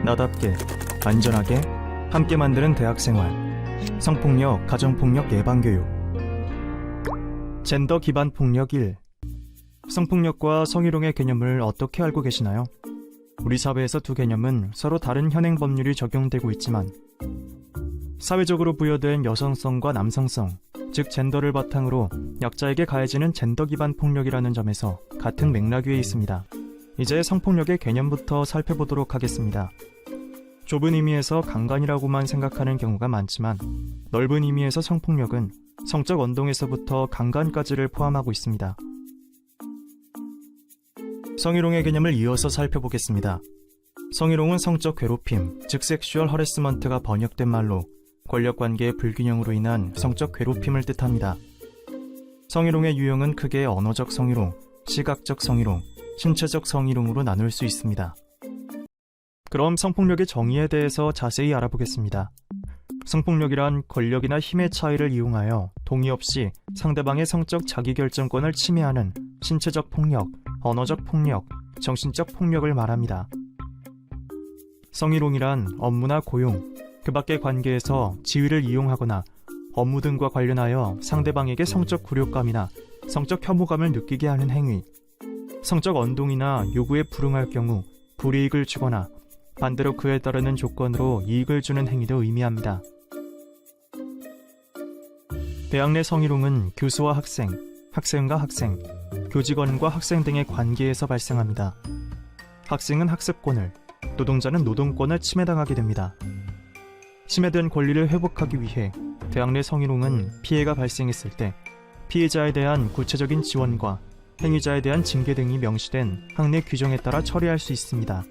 나답게, 안전하게 함께 만드는 대학생활. 성폭력, 가정폭력 예방교육. 젠더 기반 폭력 1. 성폭력과 성희롱의 개념을 어떻게 알고 계시나요? 우리 사회에서 두 개념은 서로 다른 현행 법률이 적용되고 있지만 사회적으로 부여된 여성성과 남성성, 즉 젠더를 바탕으로 약자에게 가해지는 젠더 기반 폭력이라는 점에서 같은 맥락 위에 있습니다. 이제 성폭력의 개념부터 살펴보도록 하겠습니다. 좁은 의미에서 강간이라고만 생각하는 경우가 많지만 넓은 의미에서 성폭력은 성적 언동에서부터 강간까지를 포함하고 있습니다. 성희롱의 개념을 이어서 살펴보겠습니다. 성희롱은 성적 괴롭힘, 즉 섹슈얼 허래스먼트가 번역된 말로 권력관계의 불균형으로 인한 성적 괴롭힘을 뜻합니다. 성희롱의 유형은 크게 언어적 성희롱, 시각적 성희롱, 신체적 성희롱으로 나눌 수 있습니다. 그럼 성폭력의 정의에 대해서 자세히 알아보겠습니다. 성폭력이란 권력이나 힘의 차이를 이용하여 동의 없이 상대방의 성적 자기결정권을 침해하는 신체적 폭력, 언어적 폭력, 정신적 폭력을 말합니다. 성희롱이란 업무나 고용, 그 밖의 관계에서 지위를 이용하거나 업무 등과 관련하여 상대방에게 성적 굴욕감이나 성적 혐오감을 느끼게 하는 행위, 성적 언동이나 요구에 불응할 경우 불이익을 주거나 반대로 그에 따르는 조건으로 이익을 주는 행위도 의미합니다. 대학 내 성희롱은 교수와 학생, 학생과 학생, 교직원과 학생 등의 관계에서 발생합니다. 학생은 학습권을, 노동자는 노동권을 침해당하게 됩니다. 침해된 권리를 회복하기 위해 대학 내 성희롱은 피해가 발생했을 때 피해자에 대한 구체적인 지원과 행위자에 대한 징계 등이 명시된 학내 규정에 따라 처리할 수 있습니다.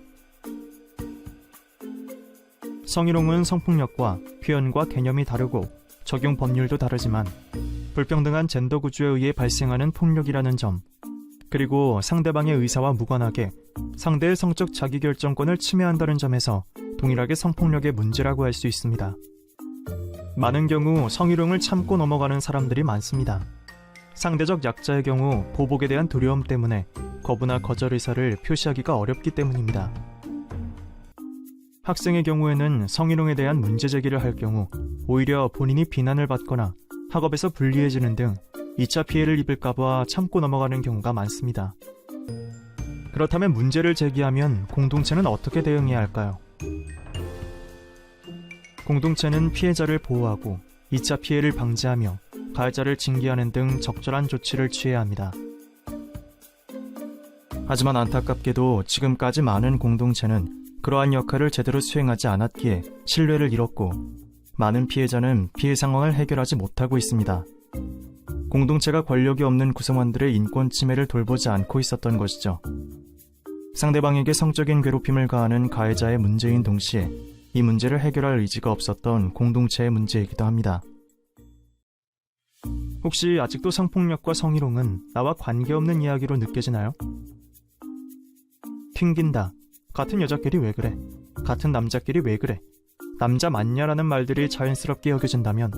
성희롱은 성폭력과 표현과 개념이 다르고 적용 법률도 다르지만 불평등한 젠더 구조에 의해 발생하는 폭력이라는 점, 그리고 상대방의 의사와 무관하게 상대의 성적 자기결정권을 침해한다는 점에서 동일하게 성폭력의 문제라고 할 수 있습니다. 많은 경우 성희롱을 참고 넘어가는 사람들이 많습니다. 상대적 약자의 경우 보복에 대한 두려움 때문에 거부나 거절 의사를 표시하기가 어렵기 때문입니다. 학생의 경우에는 성희롱에 대한 문제 제기를 할 경우 오히려 본인이 비난을 받거나 학업에서 불리해지는 등 2차 피해를 입을까봐 참고 넘어가는 경우가 많습니다. 그렇다면 문제를 제기하면 공동체는 어떻게 대응해야 할까요? 공동체는 피해자를 보호하고 2차 피해를 방지하며 가해자를 징계하는 등 적절한 조치를 취해야 합니다. 하지만 안타깝게도 지금까지 많은 공동체는 그러한 역할을 제대로 수행하지 않았기에 신뢰를 잃었고 많은 피해자는 피해 상황을 해결하지 못하고 있습니다. 공동체가 권력이 없는 구성원들의 인권 침해를 돌보지 않고 있었던 것이죠. 상대방에게 성적인 괴롭힘을 가하는 가해자의 문제인 동시에 이 문제를 해결할 의지가 없었던 공동체의 문제이기도 합니다. 혹시 아직도 성폭력과 성희롱은 나와 관계없는 이야기로 느껴지나요? 튕긴다. 같은 여자끼리 왜 그래? 같은 남자끼리 왜 그래? 남자 맞냐라는 말들이 자연스럽게 여겨진다면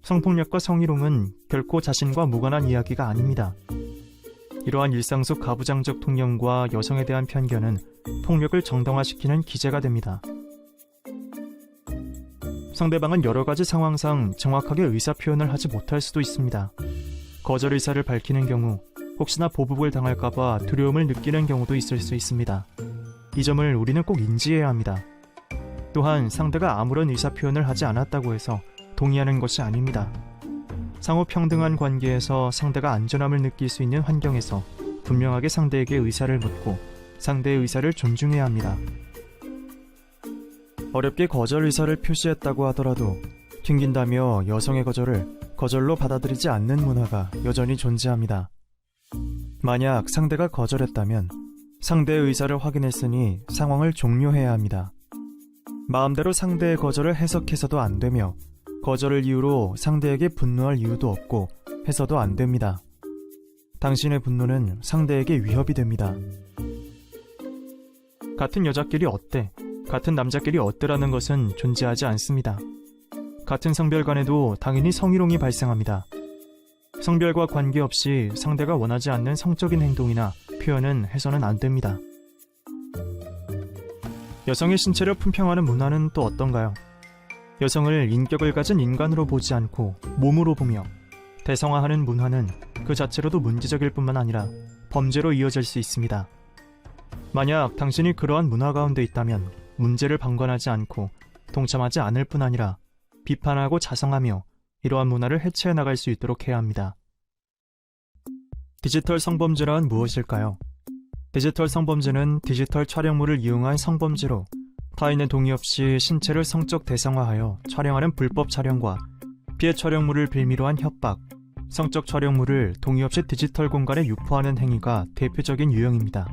성폭력과 성희롱은 결코 자신과 무관한 이야기가 아닙니다. 이러한 일상 속 가부장적 통념과 여성에 대한 편견은 폭력을 정당화시키는 기제가 됩니다. 상대방은 여러 가지 상황상 정확하게 의사표현을 하지 못할 수도 있습니다. 거절 의사를 밝히는 경우 혹시나 보복을 당할까봐 두려움을 느끼는 경우도 있을 수 있습니다. 이 점을 우리는 꼭 인지해야 합니다. 또한 상대가 아무런 의사표현을 하지 않았다고 해서 동의하는 것이 아닙니다. 상호 평등한 관계에서 상대가 안전함을 느낄 수 있는 환경에서 분명하게 상대에게 의사를 묻고 상대의 의사를 존중해야 합니다. 어렵게 거절 의사를 표시했다고 하더라도 튕긴다며 여성의 거절을 거절로 받아들이지 않는 문화가 여전히 존재합니다. 만약 상대가 거절했다면 상대의 의사를 확인했으니 상황을 종료해야 합니다. 마음대로 상대의 거절을 해석해서도 안 되며 거절을 이유로 상대에게 분노할 이유도 없고 해서도 안 됩니다. 당신의 분노는 상대에게 위협이 됩니다. 같은 여자끼리 어때? 같은 남자끼리 어때라는 것은 존재하지 않습니다. 같은 성별 간에도 당연히 성희롱이 발생합니다. 성별과 관계없이 상대가 원하지 않는 성적인 행동이나 표현은 해서는 안 됩니다. 여성의 신체를 품평하는 문화는 또 어떤가요? 여성을 인격을 가진 인간으로 보지 않고 몸으로 보며 대성화하는 문화는 그 자체로도 문제적일 뿐만 아니라 범죄로 이어질 수 있습니다. 만약 당신이 그러한 문화 가운데 있다면 문제를 방관하지 않고 동참하지 않을 뿐 아니라 비판하고 자성하며 이러한 문화를 해체해 나갈 수 있도록 해야 합니다. 디지털 성범죄란 무엇일까요? 디지털 성범죄는 디지털 촬영물을 이용한 성범죄로 타인의 동의 없이 신체를 성적 대상화하여 촬영하는 불법 촬영과 피해 촬영물을 빌미로 한 협박, 성적 촬영물을 동의 없이 디지털 공간에 유포하는 행위가 대표적인 유형입니다.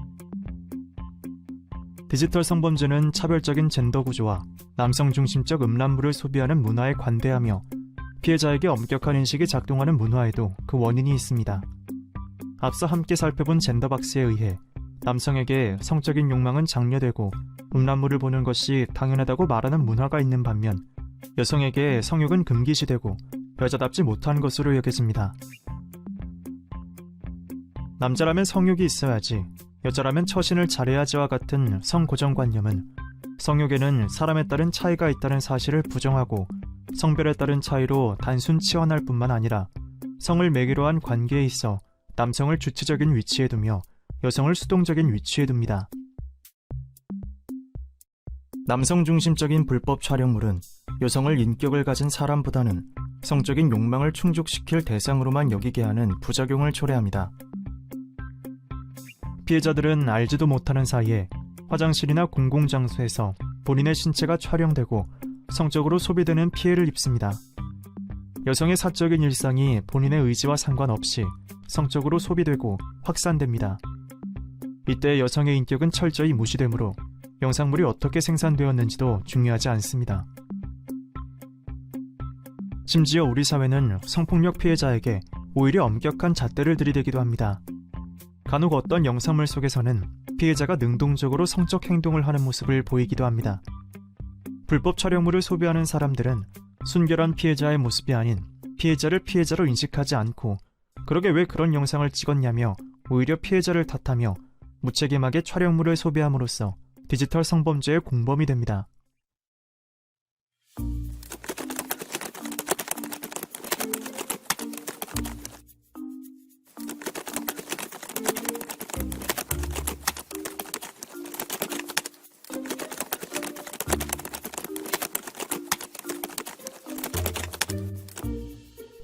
디지털 성범죄는 차별적인 젠더 구조와 남성 중심적 음란물을 소비하는 문화에 관대하며 피해자에게 엄격한 인식이 작동하는 문화에도 그 원인이 있습니다. 앞서 함께 살펴본 젠더박스에 의해 남성에게 성적인 욕망은 장려되고 음란물을 보는 것이 당연하다고 말하는 문화가 있는 반면 여성에게 성욕은 금기시되고 여자답지 못한 것으로 여겨집니다. 남자라면 성욕이 있어야지, 여자라면 처신을 잘해야지와 같은 성고정관념은 성욕에는 사람에 따른 차이가 있다는 사실을 부정하고 성별에 따른 차이로 단순 치환할 뿐만 아니라 성을 매개로 한 관계에 있어 남성을 주체적인 위치에 두며 여성을 수동적인 위치에 둡니다. 남성 중심적인 불법 촬영물은 여성을 인격을 가진 사람보다는 성적인 욕망을 충족시킬 대상으로만 여기게 하는 부작용을 초래합니다. 피해자들은 알지도 못하는 사이에 화장실이나 공공장소에서 본인의 신체가 촬영되고 성적으로 소비되는 피해를 입습니다. 여성의 사적인 일상이 본인의 의지와 상관없이 성적으로 소비되고 확산됩니다. 이때 여성의 인격은 철저히 무시되므로 영상물이 어떻게 생산되었는지도 중요하지 않습니다. 심지어 우리 사회는 성폭력 피해자에게 오히려 엄격한 잣대를 들이대기도 합니다. 간혹 어떤 영상물 속에서는 피해자가 능동적으로 성적 행동을 하는 모습을 보이기도 합니다. 불법 촬영물을 소비하는 사람들은 순결한 피해자의 모습이 아닌 피해자를 피해자로 인식하지 않고 그러게 왜 그런 영상을 찍었냐며 오히려 피해자를 탓하며 무책임하게 촬영물을 소비함으로써 디지털 성범죄의 공범이 됩니다.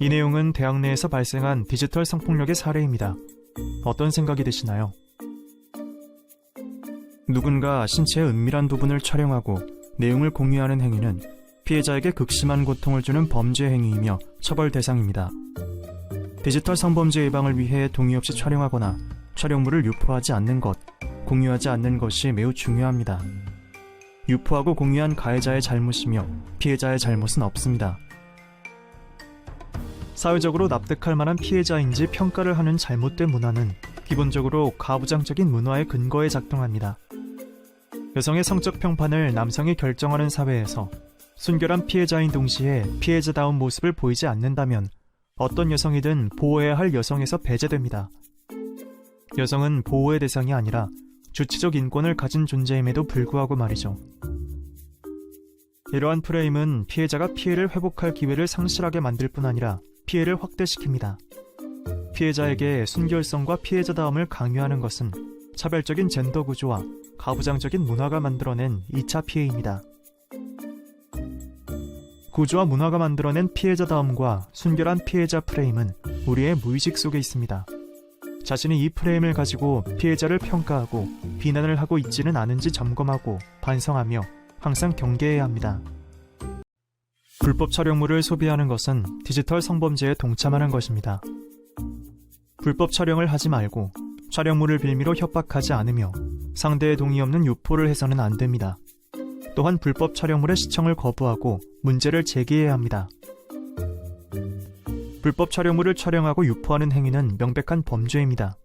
이 내용은 대학 내에서 발생한 디지털 성폭력의 사례입니다. 어떤 생각이 드시나요? 누군가 신체의 은밀한 부분을 촬영하고 내용을 공유하는 행위는 피해자에게 극심한 고통을 주는 범죄 행위이며 처벌 대상입니다. 디지털 성범죄 예방을 위해 동의 없이 촬영하거나 촬영물을 유포하지 않는 것, 공유하지 않는 것이 매우 중요합니다. 유포하고 공유한 가해자의 잘못이며 피해자의 잘못은 없습니다. 사회적으로 납득할 만한 피해자인지 평가를 하는 잘못된 문화는 기본적으로 가부장적인 문화의 근거에 작동합니다. 여성의 성적 평판을 남성이 결정하는 사회에서 순결한 피해자인 동시에 피해자다운 모습을 보이지 않는다면 어떤 여성이든 보호해야 할 여성에서 배제됩니다. 여성은 보호의 대상이 아니라 주체적 인권을 가진 존재임에도 불구하고 말이죠. 이러한 프레임은 피해자가 피해를 회복할 기회를 상실하게 만들 뿐 아니라 피해를 확대시킵니다. 피해자에게 순결성과 피해자다움을 강요하는 것은 차별적인 젠더 구조와 가부장적인 문화가 만들어낸 2차 피해입니다. 구조와 문화가 만들어낸 피해자다움과 순결한 피해자 프레임은 우리의 무의식 속에 있습니다. 자신이 이 프레임을 가지고 피해자를 평가하고 비난을 하고 있지는 않은지 점검하고 반성하며 항상 경계해야 합니다. 불법 촬영물을 소비하는 것은 디지털 성범죄에 동참하는 것입니다. 불법 촬영을 하지 말고 촬영물을 빌미로 협박하지 않으며 상대의 동의 없는 유포를 해서는 안 됩니다. 또한 불법 촬영물의 시청을 거부하고 문제를 제기해야 합니다. 불법 촬영물을 촬영하고 유포하는 행위는 명백한 범죄입니다.